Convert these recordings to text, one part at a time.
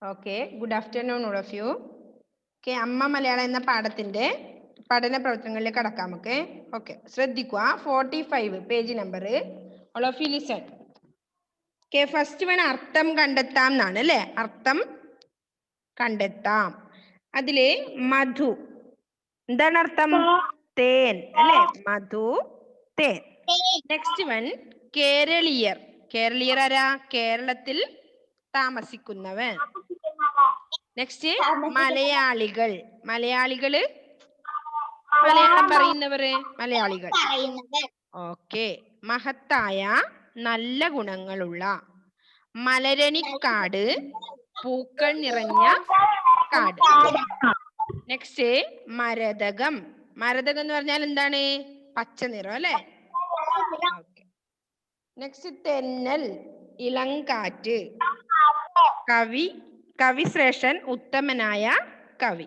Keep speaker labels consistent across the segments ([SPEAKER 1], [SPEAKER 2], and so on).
[SPEAKER 1] Okay, good afternoon all of you. Okay, അമ്മ മലയാളം എന്ന പാഠത്തിന്റെ പഠന പ്രവർത്തനങ്ങളിലേക്ക് കടക്കാം. Okay, ശ്രദ്ധിക്കുക. 45 page number. All of you listen. Okay, first one അർത്ഥം കണ്ടെത്താം എന്നാണ് അല്ലേ? അർത്ഥം കണ്ടെത്താം. അതിലെ മധു എന്താണ് അർത്ഥം? തേൻ അല്ലേ? മധു തേൻ. നെക്സ്റ്റ് വൺ കേരളീയർ. കേരളീയർ ആരാ? കേരളത്തിൽ താമസിക്കുന്നവൻ. നെക്സ്റ്റ് മലയാളികൾ. മലയാളികള് മലയാളം പറയുന്നവര് മലയാളികൾ. ഓക്കെ. മഹത്തായ നല്ല ഗുണങ്ങളുള്ള. മലരണിക്കാട് പൂക്കൾ നിറഞ്ഞ കാട്. നെക്സ്റ്റ് മരതകം. മരതകം എന്ന് പറഞ്ഞാൽ എന്താണ്? പച്ച നിറം അല്ലേ? നെക്സ്റ്റ് തെന്നൽ ഇളങ്കാറ്റ്. കവി കവിശ്രേഷ്ഠൻ ഉത്തമനായ കവി.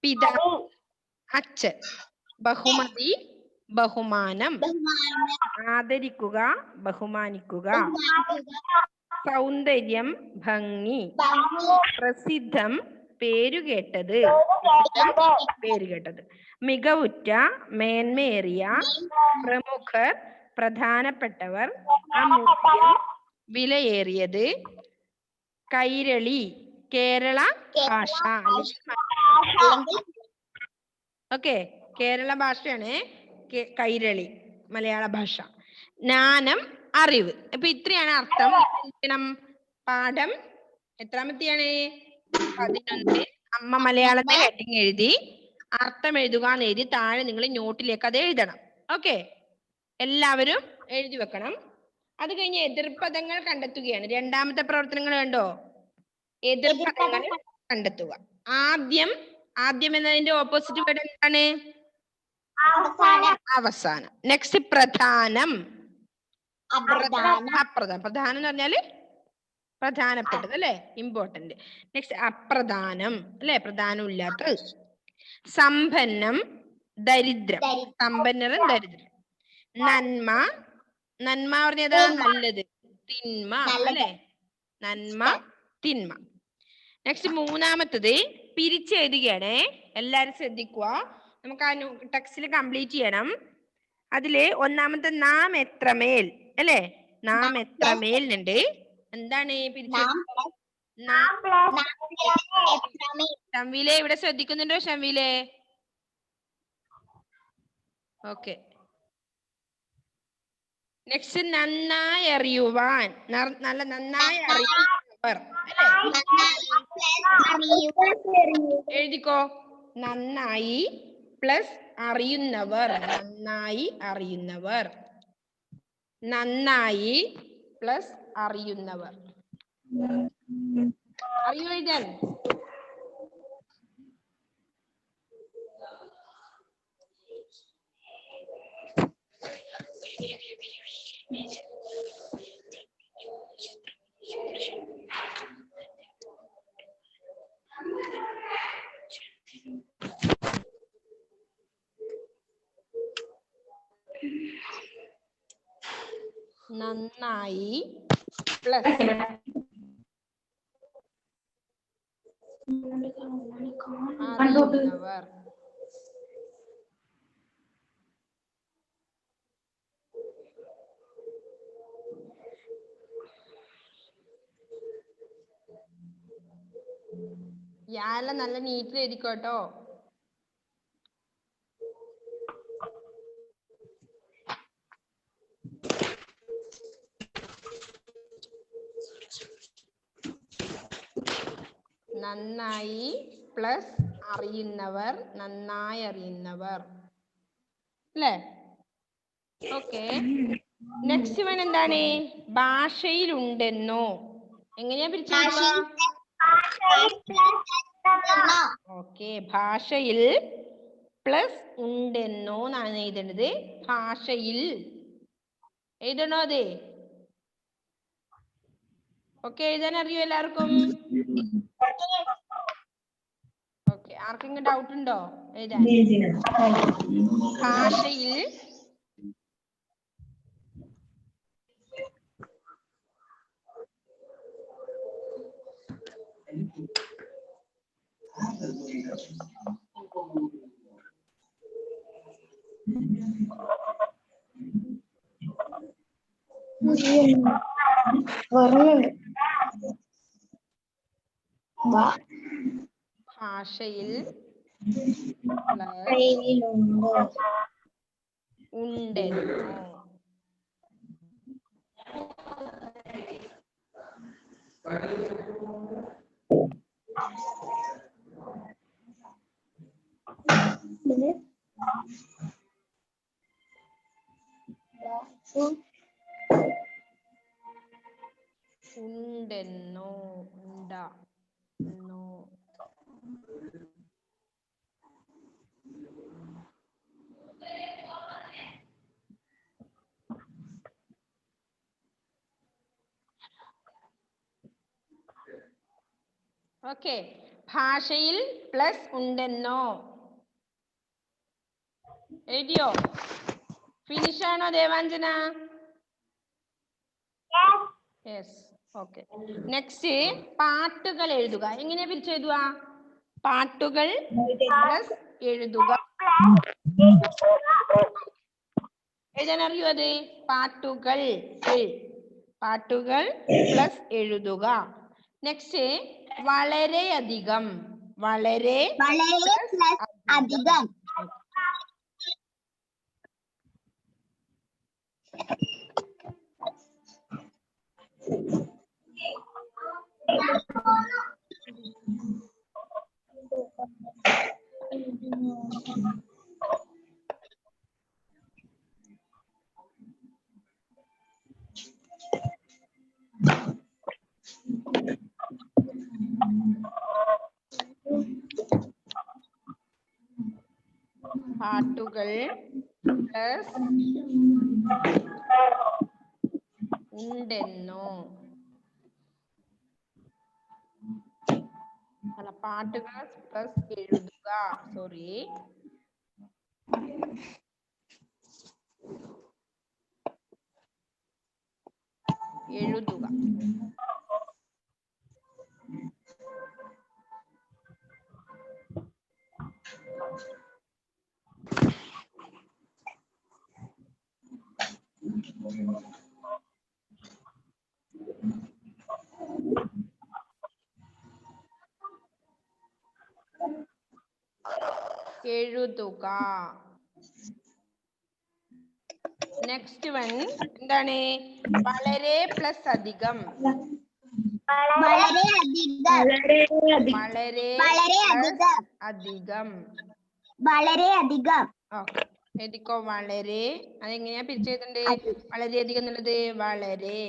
[SPEAKER 1] പിതാവ് അച്ഛൻ. ബഹുമതി ബഹുമാനം. ആദരിക്കുക ബഹുമാനിക്കുക. സൗന്ദര്യം ഭംഗി. പ്രസിദ്ധം പേരുകേട്ടത്. പേരുകേട്ടത്. മികവുറ്റ മേന്മയേറിയ. പ്രമുഖർ പ്രധാനപ്പെട്ടവർ. അമൂല്യം വിലയേറിയത്. കൈരളി കേരള ഭാഷ. ഓക്കെ, കേരള ഭാഷയാണ് കൈരളി മലയാള ഭാഷ. ജ്ഞാനം അറിവ്. അപ്പൊ ഇത്രയാണ് അർത്ഥം. പാഠം എത്രാമത്തെയാണ്? 11. അമ്മ മലയാളത്തെ ഹെഡിങ് എഴുതി അർത്ഥം എഴുതുക എന്ന് എഴുതി താഴെ നിങ്ങൾ നോട്ടിലേക്ക് അത് എഴുതണം. ഓക്കെ, എല്ലാവരും എഴുതി വെക്കണം. അത് കഴിഞ്ഞ് എതിർപദങ്ങൾ കണ്ടെത്തുകയാണ്. രണ്ടാമത്തെ പ്രവർത്തനങ്ങൾ കണ്ടോ? എതിർപദങ്ങൾ കണ്ടെത്തുക. ആദ്യം എന്നതിന്റെ ഓപ്പോസിറ്റ് വേർഡ് എന്താണ്? അവസാനം. നെക്സ്റ്റ് പ്രധാനം. അപ്രധാനം. പ്രധാനം എന്ന് പറഞ്ഞാല് പ്രധാനപ്പെട്ടത് അല്ലെ? ഇമ്പോർട്ടന്റ്. നെക്സ്റ്റ് അപ്രധാനം അല്ലെ? പ്രധാനം ഇല്ലാത്തത്. സമ്പന്നം ദരിദ്രം. സമ്പന്നരും ദരിദ്രം. നന്മ. നന്മ പറഞ്ഞത് നല്ലത്. തിന്മ അല്ലെ? നന്മ തിന്മ. നെക്സ്റ്റ് മൂന്നാമത്തത് പിരിച്ചെഴുതുകയാണ്. എല്ലാരും ശ്രദ്ധിക്കുക. നമുക്ക് ആ ടെക്സ്റ്റിൽ കംപ്ലീറ്റ് ചെയ്യണം. അതില് ഒന്നാമത്തെ നാം എത്രമേൽ അല്ലെ? നാം എത്രമേൽ ഉണ്ട്. എന്താണ് ഷംവിലെ ഇവിടെ ശ്രദ്ധിക്കുന്നുണ്ടോ? ഷംവിലെ ഓക്കെ. നെക്സ്റ്റ് നന്നായി അറിയുവാൻ. നല്ല നന്നായി അറിയുന്നവർ. എഴുതിക്കോ. നന്നായി പ്ലസ് അറിയുന്നവർ. നന്നായി അറിയുന്നവർ. നന്നായി പ്ലസ് അറിയുന്നവർ. അറിയോ എഴുതാൻ? നന്നായി പ്ലസ് അറിയുന്നവർ. യാല നല്ല നീറ്റിൽ എഴുതിക്കോട്ടോ. നന്നായി പ്ലസ് അറിയുന്നവർ. നന്നായി അറിയുന്നവർ അല്ലേ? ഓക്കെ. നെക്സ്റ്റ് വൺ എന്താണ്? ഭാഷയിലുണ്ടെന്നോ. എങ്ങനെയാ പിരിച്ചെഴുതുക? ഓക്കെ, ഭാഷയിൽ പ്ലസ് ഉണ്ടെന്നോ എന്നാണ് എഴുതേണ്ടത്. ഭാഷയിൽ എഴുതണോ അത്? ഓക്കെ, എഴുതാൻ അറിയോ എല്ലാവർക്കും? ഓക്കെ, ആർക്കെങ്കിലും ഡൗട്ട് ഉണ്ടോ എഴുതാൻ? ഭാഷയിൽ ഭാഷയിൽ ഉണ്ടെന്നോ. ഉണ്ടെന്നോ ഉണ്ടാ എന്നോ. ഓക്കെ, ഭാഷയിൽ പ്ലസ് ഉണ്ടെന്നോ എഴുതിയോ? ഫിനിഷ് ആണോ ദേവാഞ്ജന? യെസ്. ഓക്കെ, നെക്സ്റ്റ് പാട്ടുകൾ എഴുതുക. എങ്ങനെയാ പിരിച്ചെഴുതുക? പാട്ടുകൾ പ്ലസ് എഴുതുക. എഴുതാൻ അറിയോ അത്? പാട്ടുകൾ പാട്ടുകൾ പ്ലസ് എഴുതുക. നെക്സ്റ്റ് വളരെയധികം. വളരെ പ്ലസ് അധികം. പാട്ടുകൾ പ്ലസ് ഉണ്ടെന്നോ. അല്ല, പാട്ടുകൾ പ്ലസ് എഴുതുക. സോറി, എഴുതുക. എഴുതുക. നെക്സ്റ്റ് വൺ എന്താണ്? വളരെ പ്ലസ് അധികം. വളരെ അധികം. ഓക്കെ, എഴുതിക്കോ. വളരെ. അതെങ്ങനെയാ പിരിച്ചെഴുതണ്ടേ? വളരെ അധികം എന്നുള്ളത് വളരെ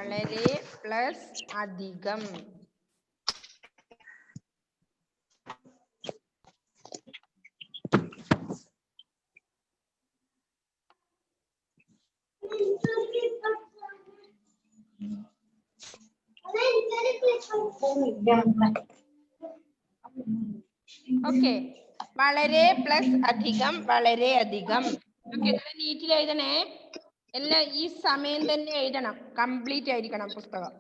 [SPEAKER 1] വളരെ പ്ലസ് അധികം. ഓക്കെ, വളരെ പ്ലസ് അധികം, വളരെ അധികം. ഓക്കെ, നീറ്റിൽ എഴുതണേ. എല്ലാം ഈ സമയം തന്നെ എഴുതണം. കംപ്ലീറ്റ് ആയിരിക്കണം പുസ്തകം.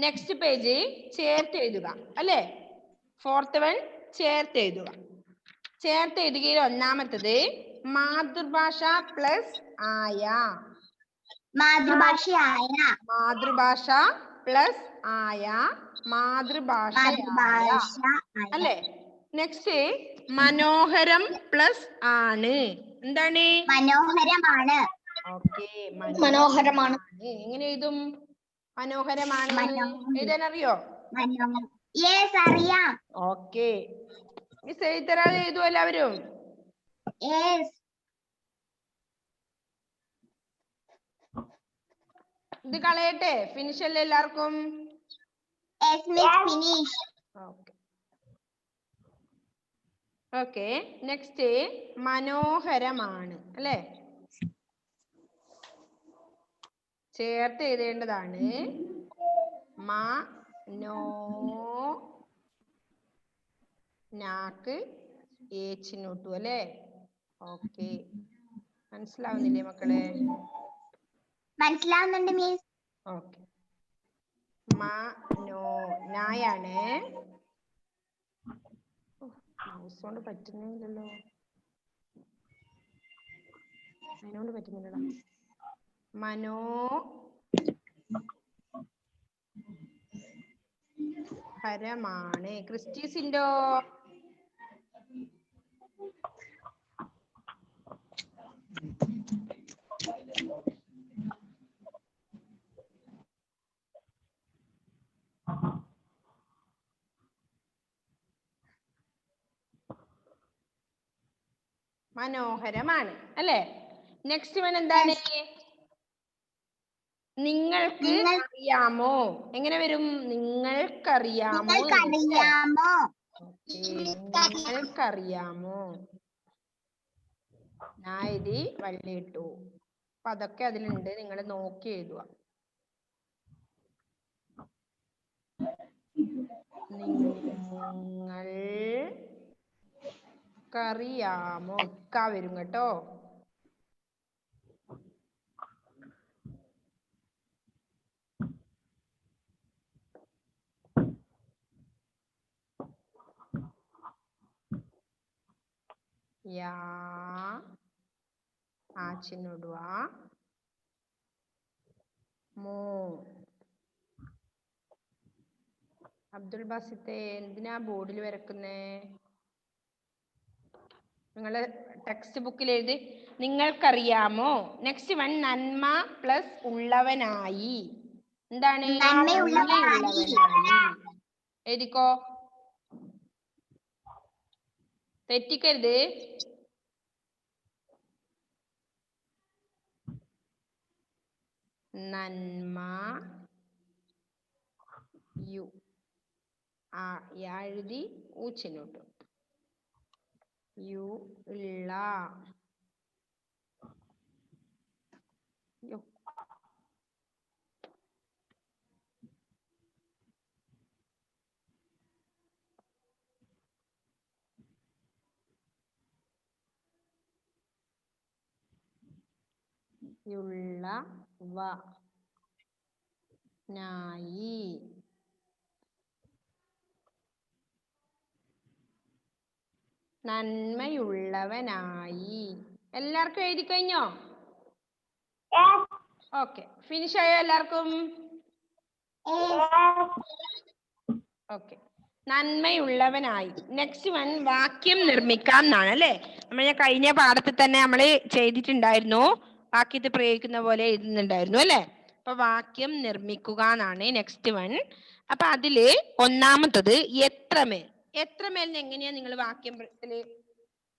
[SPEAKER 1] നെക്സ്റ്റ് പേജ് ചേർത്ത് എഴുതുക അല്ലേ? 4th വൺ ചേർത്ത് എഴുതുക. ചേർത്ത് എഴുതുകയിൽ ഒന്നാമത്തത് മാതൃഭാഷ പ്ലസ് ആയ. മാതൃഭാഷ പ്ലസ് ആയ, മാതൃഭാഷയായ അല്ലേ? നെക്സ്റ്റ് മനോഹരം പ്ലസ് ആണ്. എന്താണ്? മനോഹരമാണ്. ഓക്കെ, മനോഹരമാണ്. എങ്ങനെ എഴുതും? മനോഹരമാണ് എഴുതാൻ അറിയോ? അറിയാം. ഓക്കെ, മിസ് എഴുതരാതെ എഴുതുമോ എല്ലാവരും? ഇത് കളയട്ടെ? ഫിനിഷ് അല്ലേ എല്ലാവർക്കും? ഓക്കെ, നെക്സ്റ്റ് മനോഹരമാണ് അല്ലേ? ചേർത്ത് എഴുതേണ്ടതാണ്. മ നോ നാക്ക് ഏച്ചിനോട്ടു അല്ലേ? ഓക്കെ, മനസ്സിലാവുന്നില്ലേ മക്കളെ?
[SPEAKER 2] മനസ്സിലാവുന്നുണ്ട് മിസ്.
[SPEAKER 1] ഓക്കെ, മ നോ നായാണ്. മൗസ് കൊണ്ട് പറ്റുന്നില്ലല്ലോ, അതിനോട് പറ്റുന്നില്ലടാ. മനോ ഹരമാണ്. ക്രിസ്റ്റീസിൻ്റോ? മനോഹരമാണ് അല്ലേ? നെക്സ്റ്റ് വൺ എന്താണ്? നിങ്ങൾക്ക് അറിയാമോ? എങ്ങനെ വരും? നിങ്ങൾക്കറിയാമോ? നിങ്ങൾക്കറിയാമോ? നായരി വള്ളിയിട്ടു. അപ്പൊ അതൊക്കെ അതിലുണ്ട്, നിങ്ങൾ നോക്കി എഴുതുക. നിങ്ങൾക്കറിയാമോ? ഇക്ക വരും കേട്ടോ. യാ ആച്ചിനോടുക മോ. അബ്ദുൾ ബാസിത്തെ എന്തിനാ ബോർഡിൽ വരക്കുന്നേ? നിങ്ങള് ടെക്സ്റ്റ് ബുക്കിൽ എഴുതി. നിങ്ങൾക്കറിയാമോ? നെക്സ്റ്റ് വൺ നന്മ പ്ലസ് ഉള്ളവനായി. എന്താണ്? നന്മയുള്ളവനായി. എഴുതിക്കോ, തെറ്റിക്കരുത്. നന്മ യു എഴുതി ഊച്ചിനോട്ടു. യു ഉള്ള. യുള്ള വ നായി. നന്മയുള്ളവനായി. എല്ലാവർക്കും എഴുതി കഴിഞ്ഞോ? ഓക്കെ, ഫിനിഷ് ആയോ എല്ലാവർക്കും? ഓക്കെ, നന്മയുള്ളവനായി. നെക്സ്റ്റ് വൺ വാക്യം നിർമ്മിക്കാം എന്നാണ് അല്ലേ? നമ്മൾ കഴിഞ്ഞ പാഠത്തിൽ തന്നെ നമ്മൾ ചെയ്തിട്ടുണ്ടായിരുന്നു. വാക്യത്തെ പ്രയോഗിക്കുന്ന പോലെ എഴുതുന്നുണ്ടായിരുന്നു അല്ലേ? അപ്പൊ വാക്യം നിർമ്മിക്കുക എന്നാണ് നെക്സ്റ്റ് വൺ. അപ്പൊ അതില് ഒന്നാമത്തത് എത്രമേൽ. എത്രമേൽ എങ്ങനെയാ നിങ്ങൾ വാക്യത്തില്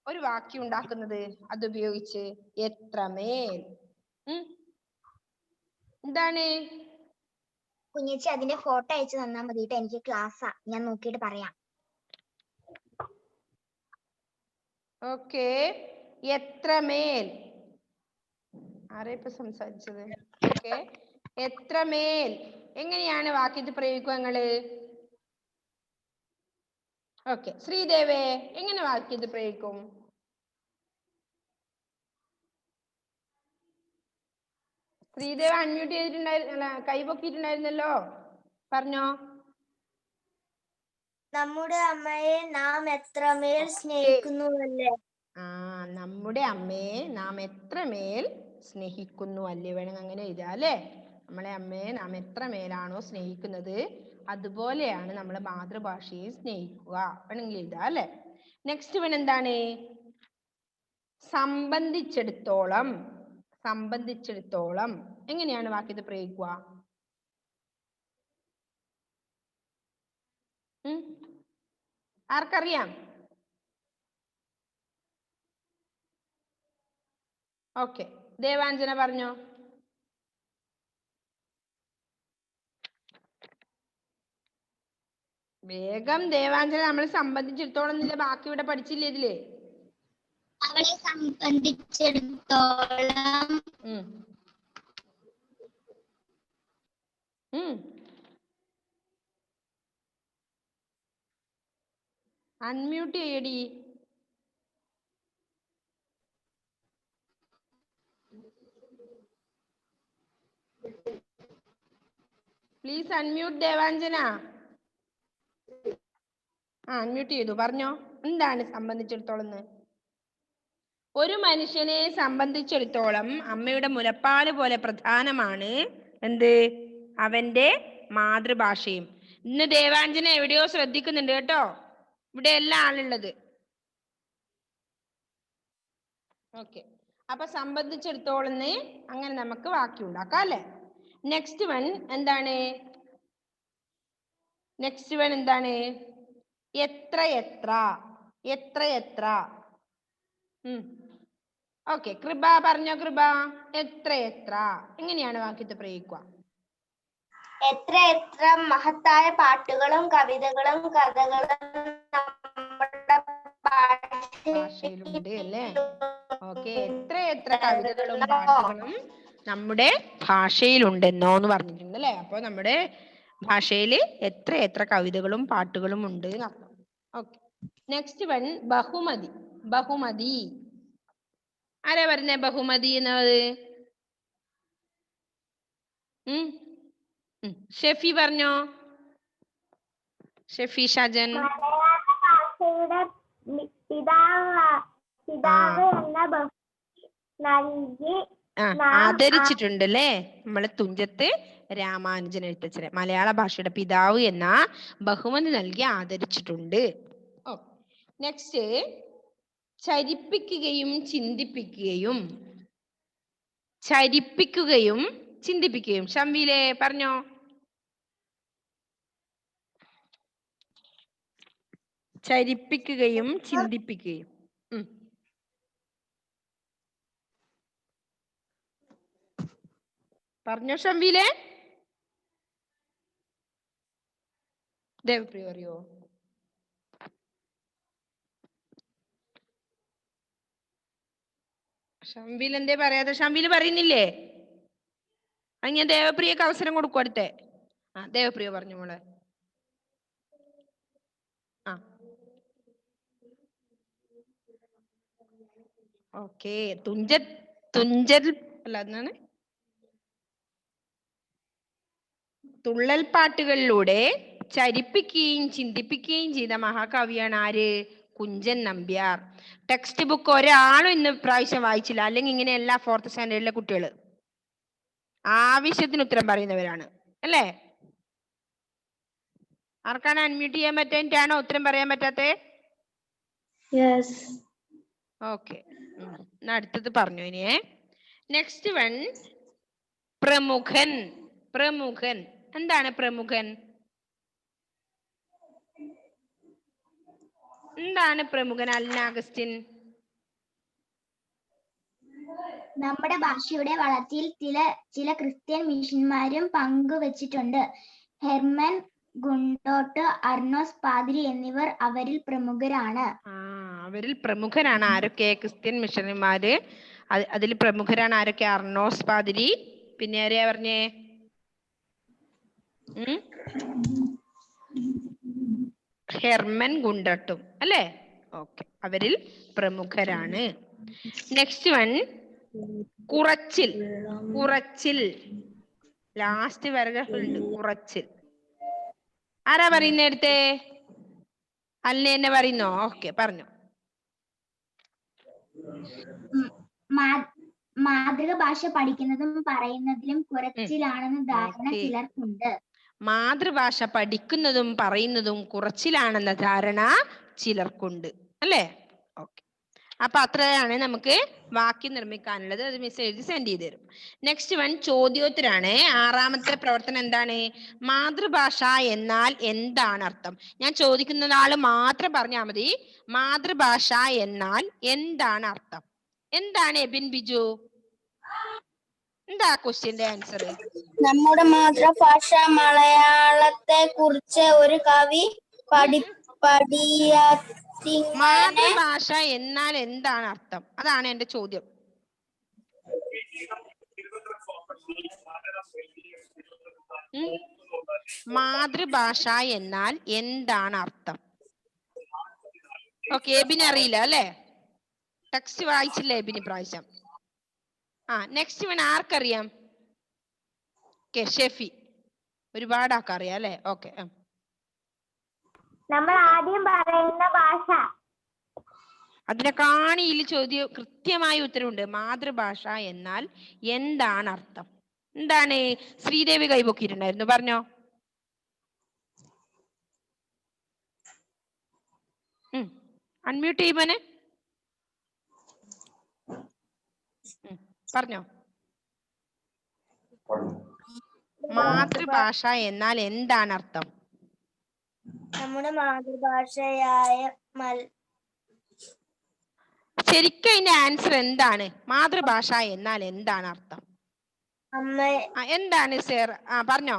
[SPEAKER 1] ഒരു വാക്യം ഉണ്ടാക്കുന്നത്? അതുപയോഗിച്ച് എത്രമേൽ. എന്താണ്
[SPEAKER 2] കുഞ്ഞേച്ചി? അതിന്റെ ഫോട്ടോ അയച്ചു തന്നാൽ മതിട്ടോ, എനിക്ക് ക്ലാസ്സാ, ഞാൻ നോക്കിയിട്ട് പറയാം.
[SPEAKER 1] ഓക്കെ, എത്രമേൽ. ആരാ ഇപ്പൊ സംസാരിച്ചത്? ഓക്കെ, എത്രമേൽ എങ്ങനെയാണ് വാക്യത്തിൽ പ്രയോഗിക്കുക നിങ്ങള്? ഓക്കെ, ശ്രീദേവേ എങ്ങനെ വാക്യത്തിൽ പ്രയോഗിക്കും? ശ്രീദേവ അൺമ്യൂട്ട് ചെയ്തിട്ടുണ്ടായിരുന്നല്ല, കൈപൊക്കിയിട്ടുണ്ടായിരുന്നല്ലോ, പറഞ്ഞോ.
[SPEAKER 2] നമ്മുടെ അമ്മയെ നാം എത്രമേൽ സ്നേഹിക്കുന്നുവല്ലേ.
[SPEAKER 1] നമ്മുടെ അമ്മയെ നാം എത്രമേൽ സ്നേഹിക്കുന്നു അല്ലേ? വേണമെങ്കിൽ അങ്ങനെ എഴുതാം അല്ലേ? നമ്മളെ അമ്മയെ നാം എത്രമേലാണോ സ്നേഹിക്കുന്നത് അതുപോലെയാണ് നമ്മളെ മാതൃഭാഷയെ സ്നേഹിക്കുക. വേണമെങ്കിൽ എഴുതാം അല്ലേ? നെക്സ്റ്റ് വൺ എന്താണ്? സംബന്ധിച്ചിടത്തോളം. സംബന്ധിച്ചിടത്തോളം എങ്ങനെയാണ് വാക്യത്തിൽ പ്രയോഗിക്കുക? ആർക്കറിയാം? ഓക്കെ, ദേവാഞ്ജന പറഞ്ഞോ. വേഗം ദേവാഞ്ജന. നമ്മൾ സംബന്ധിച്ചിടത്തോളം എന്നില്ല ബാക്കി ഇവിടെ പഠിച്ചില്ലേ ഇതില്?
[SPEAKER 2] അവളെ സംബന്ധിച്ചിടത്തോളം
[SPEAKER 1] അൺമ്യൂട്ട് ചെയ്യടി. Please unmute Devanjana. അൺമ്യൂട്ട് ചെയ്തു. പറഞ്ഞോ, എന്താണ് സംബന്ധിച്ചിടത്തോളം? ഒരു മനുഷ്യനെ സംബന്ധിച്ചിടത്തോളം അമ്മയുടെ മുലപ്പാല് പോലെ പ്രധാനമാണ് എന്ത്? അവന്റെ മാതൃഭാഷയും. ഇന്ന് ദേവാഞ്ജന എവിടെയോ ശ്രദ്ധിക്കുന്നുണ്ട് കേട്ടോ. ഇവിടെ എല്ലാ ആളുള്ളത്. ഓക്കെ, അപ്പൊ സംബന്ധിച്ചിടത്തോളം അങ്ങനെ നമുക്ക് വാക്യം ഉണ്ടാക്കാം അല്ലെ. നെക്സ്റ്റ് വൺ എന്താണ്? എത്ര എത്ര. എത്ര എത്ര. ഓക്കെ, കൃപ പറഞ്ഞോ. കൃപ, എത്ര എത്ര എങ്ങനെയാണ് വാക്യത്തെ പ്രയോഗിക്കുക?
[SPEAKER 2] എത്ര എത്ര മഹത്തായ പാട്ടുകളും കവിതകളും കഥകളും നമ്മുടെ
[SPEAKER 1] ഭാഷയിലുണ്ട് അല്ലേ? ഓക്കെ, എത്ര എത്ര കവിതകളും പാട്ടുകളും നമ്മുടെ ഭാഷയിലുണ്ടെന്നോ എന്ന് പറഞ്ഞിട്ടുണ്ട് അല്ലേ. അപ്പൊ നമ്മുടെ ഭാഷയിൽ എത്ര എത്ര കവിതകളും പാട്ടുകളും ഉണ്ട് എന്നർത്ഥം. ഓക്കെ, നെക്സ്റ്റ് വൺ ബഹുമതി. ബഹുമതി ആരാ പറഞ്ഞ ബഹുമതി എന്നത്? ഷെഫി പറഞ്ഞോ. ഷെഫി ഷാജൻ. ആദരിച്ചിട്ടുണ്ട് അല്ലേ നമ്മളെ തുഞ്ചത്ത് രാമാനുജൻ എഴുത്തച്ഛനെ. മലയാള ഭാഷയുടെ പിതാവ് എന്ന ബഹുമതി നൽകി ആദരിച്ചിട്ടുണ്ട്. നെക്സ്റ്റ്, ചരിപ്പിക്കുകയും ചിന്തിപ്പിക്കുകയും. ചരിപ്പിക്കുകയും ചിന്തിപ്പിക്കുകയും. ഷംവിലെ പറഞ്ഞോ. ചരിപ്പിക്കുകയും ചിന്തിപ്പിക്കുകയും. പറഞ്ഞോ ഷംവിലെ. ദേവപ്രിയ അറിയോ? ഷംവിൽ എന്തേ പറയാതെ? ഷംവിൽ പറയുന്നില്ലേ? അങ്ങനെ ദേവപ്രിയക്ക് അവസരം കൊടുക്കും അടുത്തേ. ദേവപ്രിയ പറഞ്ഞു മോളെ. ഓക്കെ, തുഞ്ചൽ അല്ല, എന്നാണ് തുള്ളൽ പാട്ടുകളിലൂടെ ചരിപ്പിക്കുകയും ചിന്തിപ്പിക്കുകയും ചെയ്ത മഹാകവിയാണ് ആര്? കുഞ്ചൻ നമ്പ്യാർ. ടെക്സ്റ്റ് ബുക്ക് ഒരാളും ഇന്ന് പ്രാവശ്യം വായിച്ചില്ല. അല്ലെങ്കിൽ ഇങ്ങനെ എല്ലാ 4th സ്റ്റാൻഡേർഡിലെ കുട്ടികള് ആവശ്യത്തിന് ഉത്തരം പറയുന്നവരാണ് അല്ലേ? ആർക്കാണ് അൺമ്യൂട്ട് ചെയ്യാൻ പറ്റാഞ്ഞിട്ടാണോ ഉത്തരം പറയാൻ പറ്റാത്തേ? ഓക്കെ, അടുത്തത് പറഞ്ഞു ഇനിയേ. Next one പ്രമുഖൻ. പ്രമുഖൻ എന്താണ്? പ്രമുഖൻ എന്താണ്? പ്രമുഖൻ അൽന അഗസ്റ്റിൻ.
[SPEAKER 2] നമ്മുടെ ഭാഷയുടെ വളർച്ചയിൽ ചില ക്രിസ്ത്യൻ മിഷന്മാരും പങ്കുവച്ചിട്ടുണ്ട്. ഹെർമൻ ഗുണ്ടോട്ട്, അർണോസ് പാതിരി എന്നിവർ അവരിൽ പ്രമുഖരാണ്.
[SPEAKER 1] അവരിൽ പ്രമുഖരാണ് ആരൊക്കെ? ക്രിസ്ത്യൻ മിഷണറിമാര്. അതിൽ പ്രമുഖരാണ് ആരൊക്കെ? അർണോസ് പാതിരി, പിന്നെ ആരെയാ പറഞ്ഞേ? ഹെർമൻ ഗുണ്ടട്ടും അല്ലേ? ഓക്കെ, അവരിൽ പ്രമുഖരാണ്. നെക്സ്റ്റ് വൺ കുറച്ചിൽ. കുറച്ചിൽ ലാസ്റ്റ് പാരഗ്രാഫിൽ ഉണ്ട്. കുറച്ചിൽ ആരാ പറയുന്ന? അടുത്തേ അല്ല എന്നെ പറയുന്നോ? ഓക്കെ, പറഞ്ഞു.
[SPEAKER 2] മാതൃഭാഷ പഠിക്കുന്നതും പറയുന്നതിലും കുറച്ചിലാണെന്ന് ധാരണ ചിലർക്കുണ്ട്.
[SPEAKER 1] മാതൃഭാഷ പഠിക്കുന്നതും പറയുന്നതും കുറച്ചിലാണെന്ന ധാരണ ചിലർക്കുണ്ട് അല്ലേ? ഓക്കെ, അപ്പൊ അത്രയാണ് നമുക്ക് വാക്യം നിർമ്മിക്കാനുള്ളത്. അത് മിസ് എഴുതി സെൻഡ് ചെയ്ത് തരും. Next one ചോദ്യോത്തരാണ്. 6ാമത്തെ പ്രവർത്തനം എന്താണ്? മാതൃഭാഷ എന്നാൽ എന്താണ് അർത്ഥം? ഞാൻ ചോദിക്കുന്ന ആള് മാത്രം പറഞ്ഞാൽ മതി. മാതൃഭാഷ എന്നാൽ എന്താണ് അർത്ഥം? എന്താണ് എബിൻ ബിജു? എന്താ ക്വസ്റ്റ്യന്റെ ആൻസർ?
[SPEAKER 2] നമ്മുടെ മാതൃഭാഷ മലയാളത്തെ കുറിച്ച് ഒരു കവി
[SPEAKER 1] മാതൃഭാഷ എന്നാൽ എന്താണ് അർത്ഥം? അതാണ് എന്റെ ചോദ്യം. മാതൃഭാഷ എന്നാൽ എന്താണ് അർത്ഥം? ഓക്കെ, എബിന് അറിയില്ല അല്ലേ? ടെക്സ്റ്റ് വായിച്ചില്ല എബിന് പ്രാവശ്യം. നെക്സ്റ്റ് വൺ ആർക്കറിയാം? ഓക്കെ, ഷെഫി. ഒരുപാട് ആൾക്കറിയാം അല്ലേ? ഓക്കെ.
[SPEAKER 2] നമ്മൾ ആദ്യം പറയുന്ന ഭാഷ.
[SPEAKER 1] അതിനെ കാണിയിൽ ചോദ്യം കൃത്യമായ ഉത്തരവുണ്ട്. മാതൃഭാഷ എന്നാൽ എന്താണ് അർത്ഥം? എന്താണ്? ശ്രീദേവി കൈപൊക്കിയിട്ടുണ്ടായിരുന്നു, പറഞ്ഞോ. അൺമ്യൂട്ട് ചെയ്യുമ്പോനെ പറഞ്ഞോ. മാതൃഭാഷ എന്നാൽ എന്താണ് അർത്ഥം?
[SPEAKER 2] നമ്മുടെ മാതൃഭാഷയായ
[SPEAKER 1] ശരിക്കും അതിന്റെ ആൻസർ എന്താണ്? മാതൃഭാഷ എന്നാൽ എന്താണ് അർത്ഥം? എന്താണ് സർ? പറഞ്ഞോ.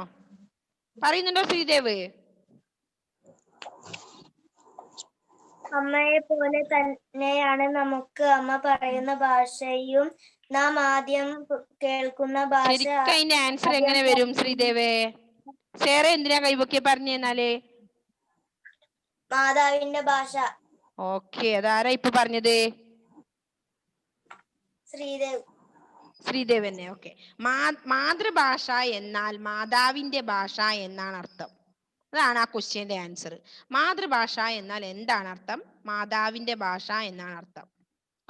[SPEAKER 1] പറയുന്നുണ്ടോ ശ്രീദേവ്?
[SPEAKER 2] അമ്മയെ പോലെ തന്നെയാണ് നമുക്ക് അമ്മ പറയുന്ന ഭാഷയും നാം ആദ്യം കേൾക്കുന്ന ഭാഷ.
[SPEAKER 1] ശരിക്കും അതിന്റെ ആൻസർ എങ്ങനെ വരും ശ്രീദേവേ? സേറെ എന്തിനാ കൈപൊക്കി പറഞ്ഞു തന്നാലേ?
[SPEAKER 2] മാതാവിന്റെ ഭാഷ.
[SPEAKER 1] ഓക്കെ, അതാരാ ഇപ്പൊ പറഞ്ഞത്?
[SPEAKER 2] ശ്രീദേവ്.
[SPEAKER 1] ശ്രീദേവ് തന്നെ. ഓക്കെ, മാതൃഭാഷ എന്നാൽ മാതാവിന്റെ ഭാഷ എന്നാണ് അർത്ഥം. അതാണ് ആ ക്വസ്റ്റ്യന്റെ ആൻസർ. മാതൃഭാഷ എന്നാൽ എന്താണ് അർത്ഥം? മാതാവിന്റെ ഭാഷ എന്നാണ് അർത്ഥം.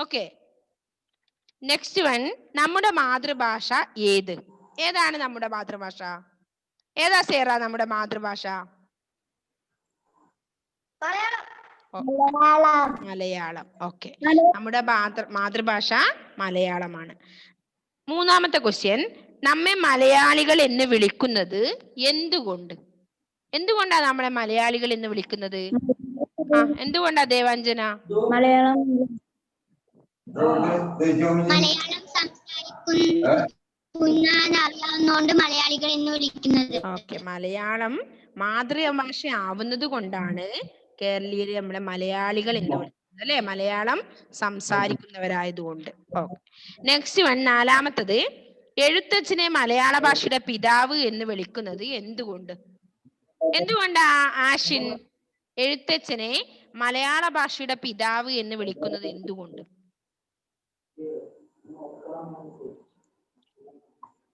[SPEAKER 1] Okay, next one. നമ്മുടെ മാതൃഭാഷ ഏത്? ഏതാണ് നമ്മുടെ മാതൃഭാഷ? ഏതാ സേറ നമ്മുടെ മാതൃഭാഷ? മലയാളം. ഓക്കെ, നമ്മുടെ മാതൃഭാഷ മലയാളമാണ്. മൂന്നാമത്തെ ക്വസ്റ്റ്യൻ. നമ്മെ മലയാളികൾ എന്ന് വിളിക്കുന്നത് എന്തുകൊണ്ട്? എന്തുകൊണ്ടാണ് നമ്മളെ മലയാളികൾ എന്ന് വിളിക്കുന്നത്? എന്തുകൊണ്ടാ ദേവാഞ്ജന?
[SPEAKER 2] മലയാളം അറിയാവുന്നതുകൊണ്ട് മലയാളികൾ എന്ന് വിളിക്കുന്നത്.
[SPEAKER 1] ഓക്കെ, മലയാളം മാതൃഭാഷ ആവുന്നത് കൊണ്ടാണ് കേരളീയരെ നമ്മളെ മലയാളികൾ എന്ന് വിളിക്കുന്നത് അല്ലെ? മലയാളം സംസാരിക്കുന്നവരായതുകൊണ്ട്. Okay, next one. നാലാമത്തത്. എഴുത്തച്ഛനെ മലയാള ഭാഷയുടെ പിതാവ് എന്ന് വിളിക്കുന്നത് എന്തുകൊണ്ട്? എന്തുകൊണ്ടാ ആഷിൻ എഴുത്തച്ഛനെ മലയാള ഭാഷയുടെ പിതാവ് എന്ന് വിളിക്കുന്നത് എന്തുകൊണ്ട്?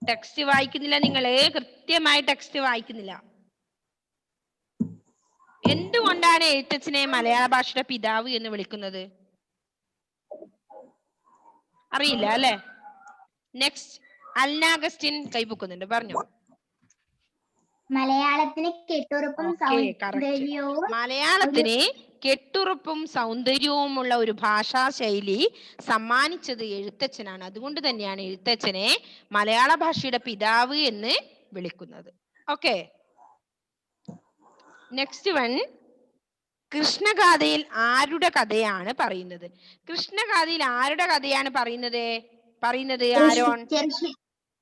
[SPEAKER 1] ടെക്സ്റ്റ് വായിക്കുന്നില്ല നിങ്ങള്? കൃത്യമായി ടെക്സ്റ്റ് വായിക്കുന്നില്ല. എന്തുകൊണ്ടാണ് എഴുത്തച്ഛനെ മലയാള ഭാഷയുടെ പിതാവ് എന്ന് വിളിക്കുന്നത്? അറിയില്ല അല്ലെ? നെക്സ്റ്റ് അൽനാഗസ്റ്റിൻ കൈപൊക്കുന്നുണ്ട്, പറഞ്ഞു.
[SPEAKER 2] മലയാളത്തിന് കെട്ടുറപ്പും സൗന്ദര്യവും.
[SPEAKER 1] മലയാളത്തിന് കെട്ടുറപ്പും സൗന്ദര്യവുമുള്ള ഒരു ഭാഷാ ശൈലി സമ്മാനിച്ചത് എഴുത്തച്ഛനാണ്. അതുകൊണ്ട് തന്നെയാണ് എഴുത്തച്ഛനെ മലയാള ഭാഷയുടെ പിതാവ് എന്ന് വിളിക്കുന്നത്. Okay, next one. കൃഷ്ണഗാഥയിൽ ആരുടെ കഥയാണ് പറയുന്നത്? കൃഷ്ണഗാഥയിൽ ആരുടെ കഥയാണ് പറയുന്നത് ആരോൺ?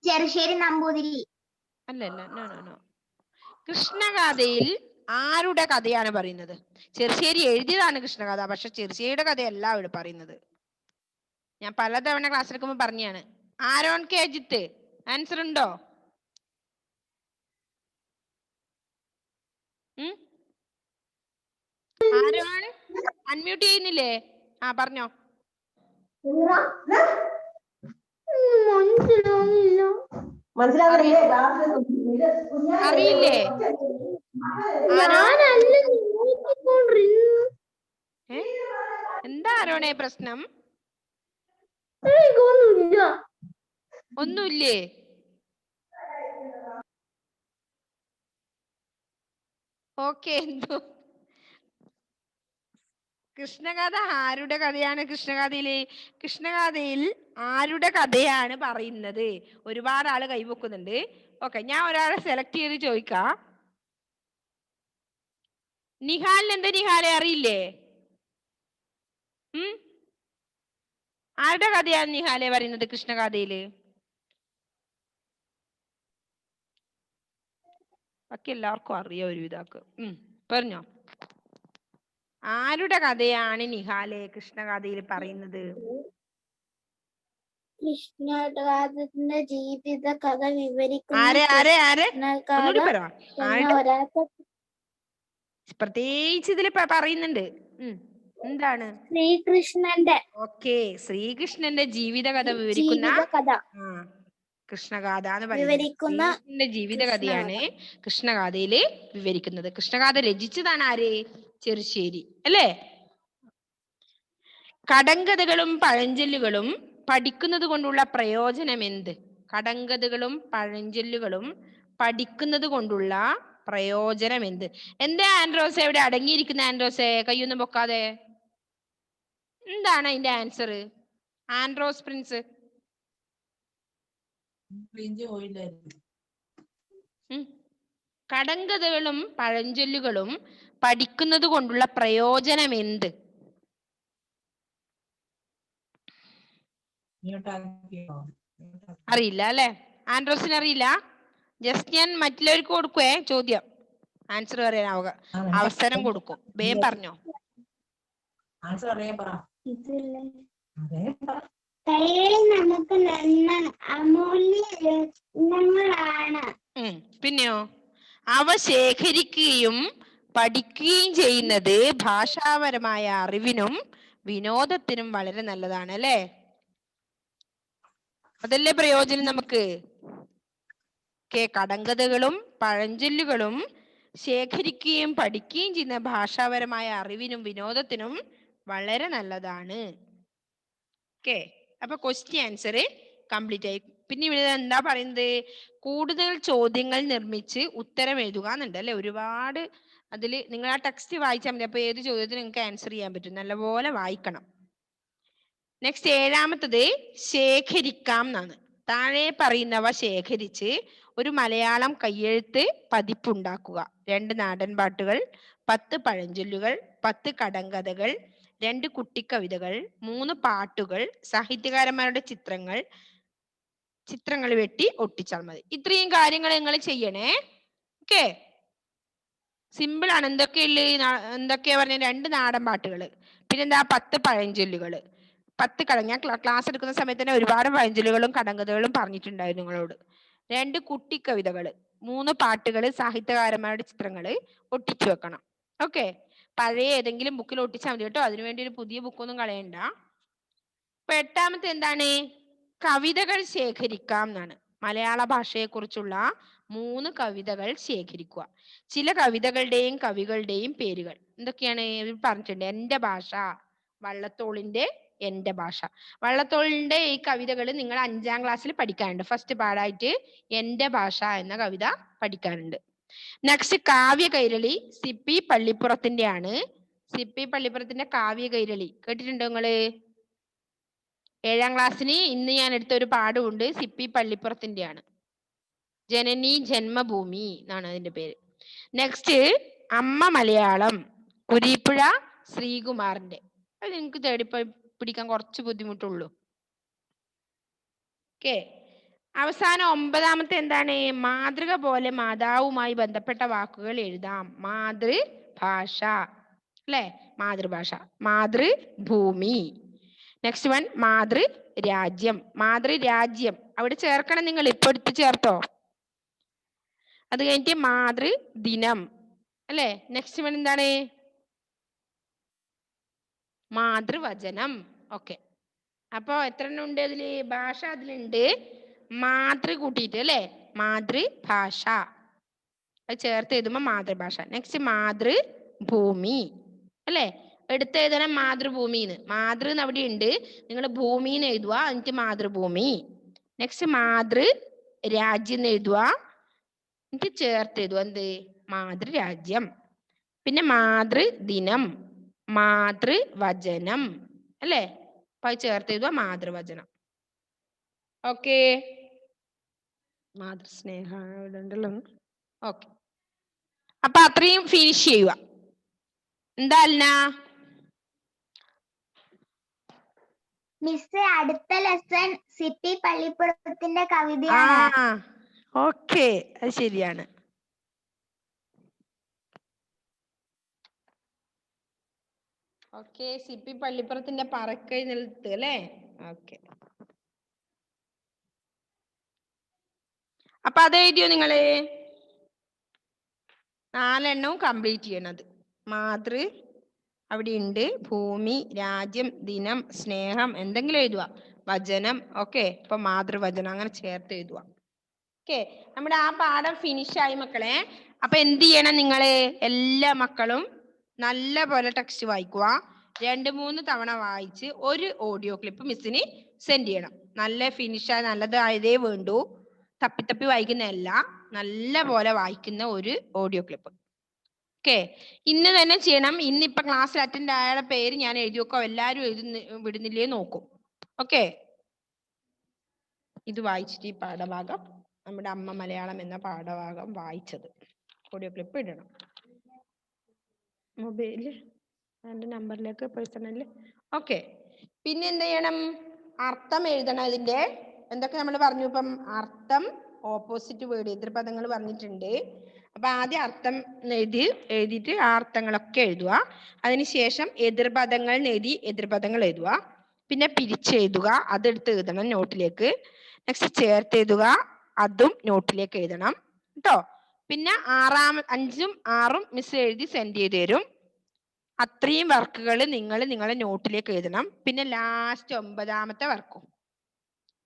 [SPEAKER 2] ചെറുശ്ശേരി നമ്പൂതിരി.
[SPEAKER 1] അല്ലല്ല, നോ നോ നോ. കൃഷ്ണഗാഥയിൽ ആരുടെ കഥയാണ് പറയുന്നത്? ചെറുശ്ശേരി എഴുതിയതാണ് കൃഷ്ണഗാഥ, പക്ഷെ ചെറുശ്ശേരിയുടെ കഥയല്ല ഇവിടെ പറയുന്നത്. ഞാൻ പലതവണ ക്ലാസ് എടുക്കുമ്പോൾ പറഞ്ഞാണ്. ആരോൺ കെ അജിത്ത്, ആൻസർ ഉണ്ടോ? ആരോൺ അൺമ്യൂട്ട് ചെയ്യുന്നില്ലേ? പറഞ്ഞോ. അറിയില്ലേ? എന്താ ആരോണേ പ്രശ്നം? ഒന്നുമില്ലേ? ഓക്കെ, എന്തോ കൃഷ്ണഗാഥ ആരുടെ കഥയാണ്? കൃഷ്ണഗാഥയിൽ ആരുടെ കഥയാണ് പറയുന്നത്? ഒരുപാട് ആള് കൈവെക്കുന്നുണ്ട്. ഓക്കെ, ഞാൻ ഒരാളെ സെലക്ട് ചെയ്ത് ചോദിക്കാം. നിഹാലിന് എന്താ? നിഹാലെ അറിയില്ലേ? ആരുടെ കഥയാണ് നിഹാലെ പറയുന്നത് കൃഷ്ണഗാഥയില്? ബാക്കി എല്ലാവർക്കും അറിയാം ഒരു ഇതാക്ക്. പറഞ്ഞോ, ആരുടെ കഥയാണ് നിഹാലെ കൃഷ്ണഗാഥയിൽ പറയുന്നത്?
[SPEAKER 2] കൃഷ്ണഗാഥത്തിന്റെ ജീവിത കഥ വിവരിക്കുന്ന
[SPEAKER 1] ആരെ ആരെ ആരെ
[SPEAKER 2] കൃഷ്ണഗാഥ
[SPEAKER 1] ഒന്നുകൂടി പറ.
[SPEAKER 2] എന്ന
[SPEAKER 1] ആരുടെ
[SPEAKER 2] ഒരാൾക്ക്
[SPEAKER 1] പ്രത്യേകിച്ച് ഇതിൽ പറയുന്നുണ്ട്. എന്താണ്?
[SPEAKER 2] ശ്രീകൃഷ്ണന്റെ
[SPEAKER 1] ഓക്കെ, ശ്രീകൃഷ്ണന്റെ ജീവിത കഥ വിവരിക്കുന്ന
[SPEAKER 2] ജീവിത കഥ
[SPEAKER 1] കൃഷ്ണഗാഥ എന്ന് പറയുന്നത്
[SPEAKER 2] വിവരിക്കുന്ന
[SPEAKER 1] ശ്രീകൃഷ്ണന്റെ ജീവിത കഥയാണ് കൃഷ്ണഗാഥയില് വിവരിക്കുന്നത്. കൃഷ്ണഗാഥ രചിച്ചതാണ് ആര്? ചെറുശ്ശേരി അല്ലേ? കടങ്കഥകളും പഴഞ്ചൊല്ലുകളും പഠിക്കുന്നത് കൊണ്ടുള്ള പ്രയോജനം എന്ത്? കടങ്കഥകളും പഴഞ്ചൊല്ലുകളും പഠിക്കുന്നത് കൊണ്ടുള്ള പ്രയോജനം എന്ത്? എന്താ ആൻഡ്രോസ് എവിടെ അടങ്ങിയിരിക്കുന്ന? ആൻഡ്രോസെ കയ്യൊന്നും പൊക്കാതെ. എന്താണ് അതിന്റെ ആൻസർ? ആൻഡ്രോസ് പ്രിൻസ് കടങ്കഥകളും പഴഞ്ചൊല്ലുകളും പഠിക്കുന്നത് കൊണ്ടുള്ള പ്രയോജനം എന്ത്? അറിയില്ല അല്ലെ? ആൻഡ്രോസിന് അറിയില്ല. ജസ്റ്റ് ഞാൻ മറ്റുള്ളവർക്ക് കൊടുക്കുവേ ചോദ്യം, ആൻസർ പറയാൻ അവസരം കൊടുക്കും. വേഗം പറഞ്ഞോ.
[SPEAKER 2] നമുക്ക് അമൂല്യങ്ങളാണ്.
[SPEAKER 1] പിന്നെയോ? അവ ശേഖരിക്കുകയും പഠിക്കുകയും ചെയ്യുന്നത് ഭാഷാപരമായ അറിവിനും വിനോദത്തിനും വളരെ നല്ലതാണ് അല്ലേ? അതല്ലേ പ്രയോജനം നമുക്ക്. കടങ്കഥകളും പഴഞ്ചൊല്ലുകളും ശേഖരിക്കുകയും പഠിക്കുകയും ചെയ്യുന്ന ഭാഷാപരമായ അറിവിനും വിനോദത്തിനും വളരെ നല്ലതാണ്. ഓക്കെ, അപ്പൊ ക്വസ്റ്റ്യൻ ആൻസർ കംപ്ലീറ്റ് ആയി. പിന്നെ ഇവിടെ എന്താ പറയുന്നത്? കൂടുതൽ ചോദ്യങ്ങൾ നിർമ്മിച്ച് ഉത്തരം എഴുതുക എന്നുണ്ട് അല്ലെ? ഒരുപാട് അതിൽ നിങ്ങൾ ആ ടെക്സ്റ്റ് വായിച്ചാൽ മതി. അപ്പൊ ഏത് ചോദ്യത്തിന് നിങ്ങൾക്ക് ആൻസർ ചെയ്യാൻ പറ്റും. നല്ലപോലെ വായിക്കണം. നെക്സ്റ്റ് ഏഴാമത്തത് ശേഖരിക്കാം എന്നാണ്. താഴെ പറയുന്നവ ശേഖരിച്ച് ഒരു മലയാളം കയ്യെഴുത്ത് പതിപ്പുണ്ടാക്കുക. 2 നാടൻ പാട്ടുകൾ, 10 പഴഞ്ചൊല്ലുകൾ, 10 കടങ്കഥകൾ, 2 കുട്ടിക്കവിതകൾ, 3 പാട്ടുകൾ, സാഹിത്യകാരന്മാരുടെ ചിത്രങ്ങൾ വെട്ടി ഒട്ടിച്ചാൽ മതി. ഇത്രയും കാര്യങ്ങൾ നിങ്ങൾ ചെയ്യണേ. ഓക്കെ, സിമ്പിൾ ആണ്. എന്തൊക്കെയാ പറഞ്ഞ? 2 നാടൻ പാട്ടുകൾ, പിന്നെന്താ 10 പഴഞ്ചൊല്ലുകൾ, 10 ഞാൻ ക്ലാസ് എടുക്കുന്ന സമയത്ത് തന്നെ ഒരുപാട് പഴഞ്ചൊല്ലുകളും കടങ്കഥകളും പറഞ്ഞിട്ടുണ്ടായിരുന്നു നിങ്ങളോട്. 2 കുട്ടിക്കവിതകൾ, 3 പാട്ടുകൾ, സാഹിത്യകാരന്മാരുടെ ചിത്രങ്ങൾ ഒട്ടിച്ചു വെക്കണം. ഓക്കെ, പഴയ ഏതെങ്കിലും ബുക്കിൽ ഒട്ടിച്ചാൽ മതി കേട്ടോ. അതിനുവേണ്ടി ഒരു പുതിയ ബുക്കൊന്നും കളയണ്ട. അപ്പൊ എട്ടാമത്തെ എന്താണ്? കവിതകൾ ശേഖരിക്കാം എന്നാണ്. മലയാള ഭാഷയെ കുറിച്ചുള്ള 3 കവിതകൾ ശേഖരിക്കുക. ചില കവിതകളുടെയും കവികളുടെയും പേരുകൾ എന്തൊക്കെയാണ് പറഞ്ഞിട്ടുണ്ട്? എൻ്റെ ഭാഷ, വള്ളത്തോളിന്റെ എൻ്റെ ഭാഷ. വള്ളത്തോളിന്റെ ഈ കവിതകൾ നിങ്ങൾ 5ാം ക്ലാസ്സിൽ പഠിക്കാനുണ്ട്. ഫസ്റ്റ് പാഠായിട്ട് എൻ്റെ ഭാഷ എന്ന കവിത പഠിക്കാനുണ്ട്. നെക്സ്റ്റ് കാവ്യ കൈരളി CP പള്ളിപ്പുറത്തിന്റെ ആണ്. CP പള്ളിപ്പുറത്തിന്റെ കാവ്യ കൈരളി കേട്ടിട്ടുണ്ടോ നിങ്ങള്? 7ാം ക്ലാസ്സിന് ഇന്ന് ഞാൻ എടുത്ത ഒരു പാഠമുണ്ട്. CP പള്ളിപ്പുറത്തിന്റെ ആണ്. ജനനി ജന്മഭൂമി എന്നാണ് അതിന്റെ പേര്. നെക്സ്റ്റ് അമ്മ മലയാളം കുരീപ്പുഴ ശ്രീകുമാറിന്റെ. അത് നിങ്ങൾക്ക് തേടി പിടിക്കാൻ കുറച്ച് ബുദ്ധിമുട്ടുള്ളൂ. ഓക്കെ, അവസാനം 9ാമത്തെ എന്താണ്? മാതൃക പോലെ മാതാവുമായി ബന്ധപ്പെട്ട വാക്കുകൾ എഴുതാം. മാതൃഭാഷ അല്ലെ? മാതൃഭാഷ, മാതൃഭൂമി. നെക്സ്റ്റ് വൺ മാതൃരാജ്യം. മാതൃരാജ്യം അവിടെ ചേർക്കണം നിങ്ങൾ. ഇപ്പൊ എടുത്ത് ചേർത്തോ? അത് കഴിഞ്ഞിട്ട് മാതൃദിനം അല്ലെ? നെക്സ്റ്റ് വൺ എന്താണ്? മാതൃവചനം. ഓക്കെ, അപ്പൊ എത്ര എണ്ണം ഉണ്ട് അതില്? ഭാഷ അതിലുണ്ട്. മാതൃ കൂട്ടിയിട്ട് അല്ലെ? മാതൃഭാഷ അത് ചേർത്ത് എഴുതുമ്പോ മാതൃഭാഷ. നെക്സ്റ്റ് മാതൃഭൂമി അല്ലെ? എടുത്ത് എഴുതണം മാതൃഭൂമിന്ന്. മാതൃ അവിടെ ഉണ്ട്, നിങ്ങൾ ഭൂമിന്ന് എഴുതുക, എന്നിട്ട് മാതൃഭൂമി. നെക്സ്റ്റ് മാതൃരാജ്യം എഴുതുക, എന്നിട്ട് ചേർത്ത് എഴുതുക എന്ത്? മാതൃരാജ്യം. പിന്നെ മാതൃദിനം, മാതൃവചനം അല്ലേ? അപ്പൊ അത് ചേർത്ത് എഴുതുക മാതൃവചനം. ഓക്കെ, മാതൃസ്നേഹ ഉണ്ടല്ലോ. ഓക്കെ, അപ്പൊ അത്രയും ഫിനിഷ് ചെയ്യുക. എന്താ അല്ല
[SPEAKER 2] മിസ്, അടുത്ത ലെസൺ CP പള്ളിപ്പുറത്തിന്റെ കവിതയാണ്.
[SPEAKER 1] ഓക്കെ, അത് ശരിയാണ്. ഓക്കെ, CP പള്ളിപ്പുറത്തിന്റെ പറക്കെഴുന്നേൽത്ത് അല്ലേ? ഓക്കെ. അപ്പൊ അത് എഴുതിയോ നിങ്ങള്? 4 എണ്ണവും കംപ്ലീറ്റ് ചെയ്യണത്. മാതൃ അവിടെ ഉണ്ട്, ഭൂമി, രാജ്യം, ദിനം, സ്നേഹം, എന്തെങ്കിലും എഴുതുക. വചനം, ഓക്കെ. ഇപ്പൊ മാതൃവചനം അങ്ങനെ ചേർത്ത് എഴുതുക. ഓക്കെ, നമ്മുടെ ആ പാഠം ഫിനിഷ് ആയി മക്കളെ. അപ്പൊ എന്ത് ചെയ്യണം നിങ്ങള്? എല്ലാ മക്കളും നല്ല പോലെ ടെക്സ്റ്റ് വായിക്കുക. 2-3 തവണ വായിച്ച് ഒരു ഓഡിയോ ക്ലിപ്പ് മിസ്സിന് സെൻഡ് ചെയ്യണം. നല്ല ഫിനിഷായി നല്ലതായതേ വേണ്ടൂ. തപ്പി വായിക്കുന്നതല്ല, നല്ല പോലെ വായിക്കുന്ന ഒരു ഓഡിയോ ക്ലിപ്പ്. ഓക്കെ, ഇന്ന് തന്നെ ചെയ്യണം. ഇന്നിപ്പൊ ക്ലാസ്സിൽ അറ്റൻഡ് ആയ പേര് ഞാൻ എഴുതി വെക്കാം. എല്ലാവരും വിടുന്നില്ലേ നോക്കും. ഓക്കെ, ഇത് വായിച്ചിട്ട് ഈ പാഠഭാഗം, നമ്മുടെ അമ്മ മലയാളം എന്ന പാഠഭാഗം വായിച്ചത് ഓഡിയോ ക്ലിപ്പ് ഇടണം. മൊബൈല് എൻ്റെ നമ്പറിലേക്ക് പേഴ്സണല്. ഓക്കെ, പിന്നെ എന്ത് ചെയ്യണം? അർത്ഥം എഴുതണം. ഇതിന്റെ എന്തൊക്കെ നമ്മൾ പറഞ്ഞു? ഇപ്പം അർത്ഥം, ഓപ്പോസിറ്റ് വേർഡ്, എതിർപദങ്ങൾ പറഞ്ഞിട്ടുണ്ട്. അപ്പൊ ആദ്യം അർത്ഥം എഴുതിയിട്ട് ആ അർത്ഥങ്ങളൊക്കെ എഴുതുക. അതിനുശേഷം എതിർപദങ്ങൾ എഴുതി എതിർപദങ്ങൾ എഴുതുക. പിന്നെ പിരിച്ചെഴുതുക, അതെടുത്ത് എഴുതണം നോട്ടിലേക്ക്. നെക്സ്റ്റ് ചേർത്ത് എഴുതുക, അതും നോട്ടിലേക്ക് എഴുതണം കേട്ടോ. പിന്നെ 5ഉം 6ഉം മിസ് എഴുതി സെൻഡ് ചെയ്ത് തരും. അത്രയും വർക്കുകൾ നിങ്ങൾ നിങ്ങളുടെ നോട്ടിലേക്ക് എഴുതണം. പിന്നെ ലാസ്റ്റ് 9ാമത്തെ വർക്കും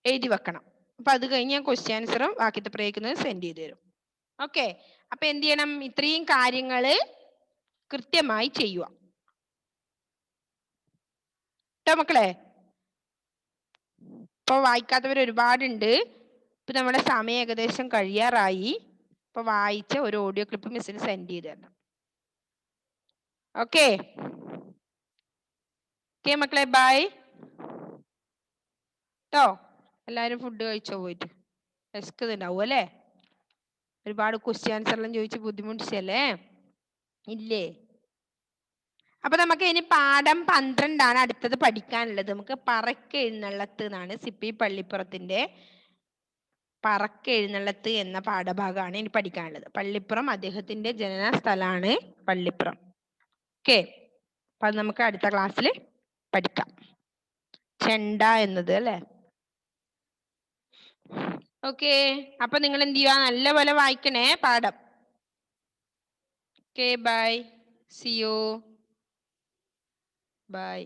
[SPEAKER 1] എഴുതി വെക്കണം. അപ്പൊ അത് കഴിഞ്ഞ് ക്വസ്റ്റ്യൻ ആൻസറും ബാക്കിത്തെ പ്രയോഗിക്കുന്നത് സെൻഡ് ചെയ്ത് തരും. ഓക്കെ, അപ്പൊ എന്ത് ചെയ്യണം? ഇത്രയും കാര്യങ്ങള് കൃത്യമായി ചെയ്യുക കേട്ടോ മക്കളെ. ഇപ്പൊ വായിക്കാത്തവർ ഒരുപാടുണ്ട്. ഇപ്പൊ നമ്മുടെ സമയം ഏകദേശം കഴിയാറായി. ഇപ്പൊ വായിച്ച ഒരു ഓഡിയോ ക്ലിപ്പ് മിസ്സിന് സെൻഡ് ചെയ്ത് തരണം. ഓക്കെ ഓക്കെ മക്കളെ, ബൈ കേട്ടോ. എല്ലാവരും ഫുഡ് കഴിച്ചോ? പോയിട്ട് വിശക്കുന്നുണ്ടാവും അല്ലേ? ഒരുപാട് ക്വസ്റ്റ്യൻ ആൻസർ എല്ലാം ചോദിച്ച് ബുദ്ധിമുട്ടിച്ചല്ലേ? ഇല്ലേ? അപ്പൊ നമുക്ക് ഇനി പാഠം 12 അടുത്തത് പഠിക്കാനുള്ളത്. നമുക്ക് പറക്കെഴുന്നള്ളത്ത് എന്നാണ് സിപ്പി പള്ളിപ്പുറത്തിന്റെ പറക്കെഴുന്നള്ളത്ത് എന്ന പാഠഭാഗമാണ് ഇനി പഠിക്കാനുള്ളത്. പള്ളിപ്പുറം അദ്ദേഹത്തിന്റെ ജനന സ്ഥലമാണ് പള്ളിപ്പുറം. ഓക്കെ, അപ്പൊ അത് നമുക്ക് അടുത്ത ക്ലാസ്സിൽ പഠിക്കാം. ചെണ്ട എന്നത് അല്ലേ? ഓക്കെ, അപ്പൊ നിങ്ങൾ എന്ത് ചെയ്യുക? നല്ലപോലെ വായിക്കണേ പാഠം. Okay, bye, see you, by.